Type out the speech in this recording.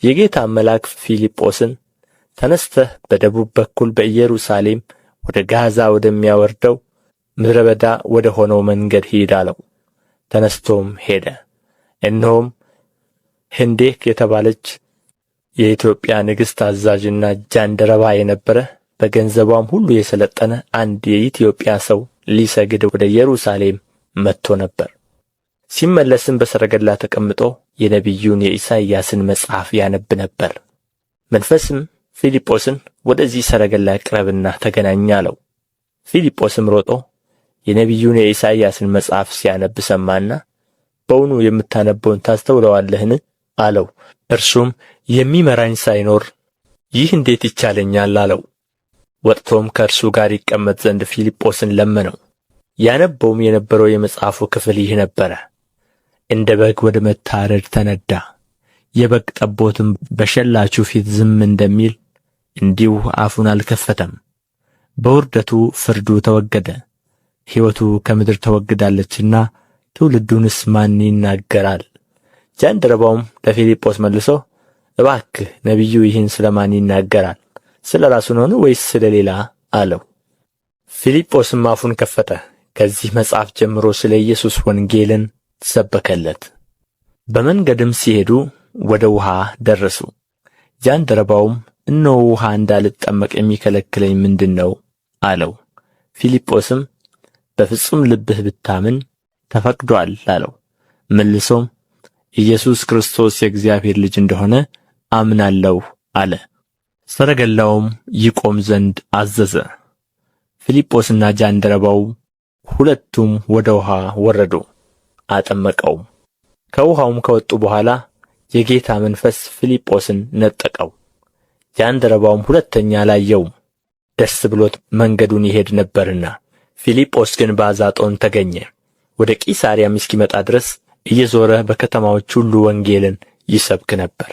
የጌታ መልአክ ፊልጶስን ተነሥተህ በደቡብ በኩል በኢየሩሳሌም ወደ ጋዛ ወደሚያወርደው ምድረ በዳ ወደ ሆነው መንገድ ሂድ አለው። ተነሥቶም ሄደ። እነሆም ህንዴክ የተባለች የኢትዮጵያ ንግሥት አዛዥና ጃንደረባ የነበረ በገንዘቧም ሁሉ የሠለጠነ አንድ የኢትዮጵያ ሰው ሊሰግድ ወደ ኢየሩሳሌም መጥቶ ነበር። ሲመለስም በሰረገላ ተቀምጦ የነቢዩን የኢሳይያስን መጽሐፍ ያነብ ነበር። መንፈስም ፊልጶስን ወደዚህ ሰረገላ ቅረብና ተገናኝ አለው። ፊልጶስም ሮጦ የነቢዩን የኢሳይያስን መጽሐፍ ሲያነብ ሰማና በውኑ የምታነበውን ታስተውለዋለህን አለው። እርሱም የሚመራኝ ሳይኖር ይህ እንዴት ይቻለኛል አለው። ወጥቶም ከእርሱ ጋር ይቀመጥ ዘንድ ፊልጶስን ለመነው። ያነበውም የነበረው የመጽሐፉ ክፍል ይህ ነበረ። እንደ በግ ወደ መታረድ ተነዳ፣ የበግ ጠቦትም በሸላቹ ፊት ዝም እንደሚል እንዲሁ አፉን አልከፈተም። በውርደቱ ፍርዱ ተወገደ፣ ሕይወቱ ከምድር ተወግዳለችና ትውልዱንስ ማን ይናገራል? ጃንደረባውም ለፊልጶስ መልሶ እባክህ ነቢዩ ይህን ስለ ማን ይናገራል? ስለ ራሱ ነውን ወይስ ስለ ሌላ አለው። ፊልጶስም አፉን ከፈተ። ከዚህ መጽሐፍ ጀምሮ ስለ ኢየሱስ ወንጌልን ሰበከለት። በመንገድም ሲሄዱ ወደ ውኃ ደረሱ። ጃንደረባውም እነሆ ውኃ እንዳልጠመቅ የሚከለክለኝ ምንድን ነው አለው። ፊልጶስም በፍጹም ልብህ ብታምን ተፈቅዶአል አለው። መልሶም ኢየሱስ ክርስቶስ የእግዚአብሔር ልጅ እንደሆነ አምናለሁ አለ። ሰረገላውም ይቆም ዘንድ አዘዘ። ፊልጶስና ጃንደረባው ሁለቱም ወደ ውኃ ወረዱ፣ አጠመቀውም። ከውኃውም ከወጡ በኋላ የጌታ መንፈስ ፊልጶስን ነጠቀው። ጃንደረባውም ሁለተኛ አላየውም፣ ደስ ብሎት መንገዱን ይሄድ ነበርና። ፊልጶስ ግን በአዛጦን ተገኘ። ወደ ቂሳርያም እስኪመጣ ድረስ እየዞረ በከተማዎች ሁሉ ወንጌልን ይሰብክ ነበር።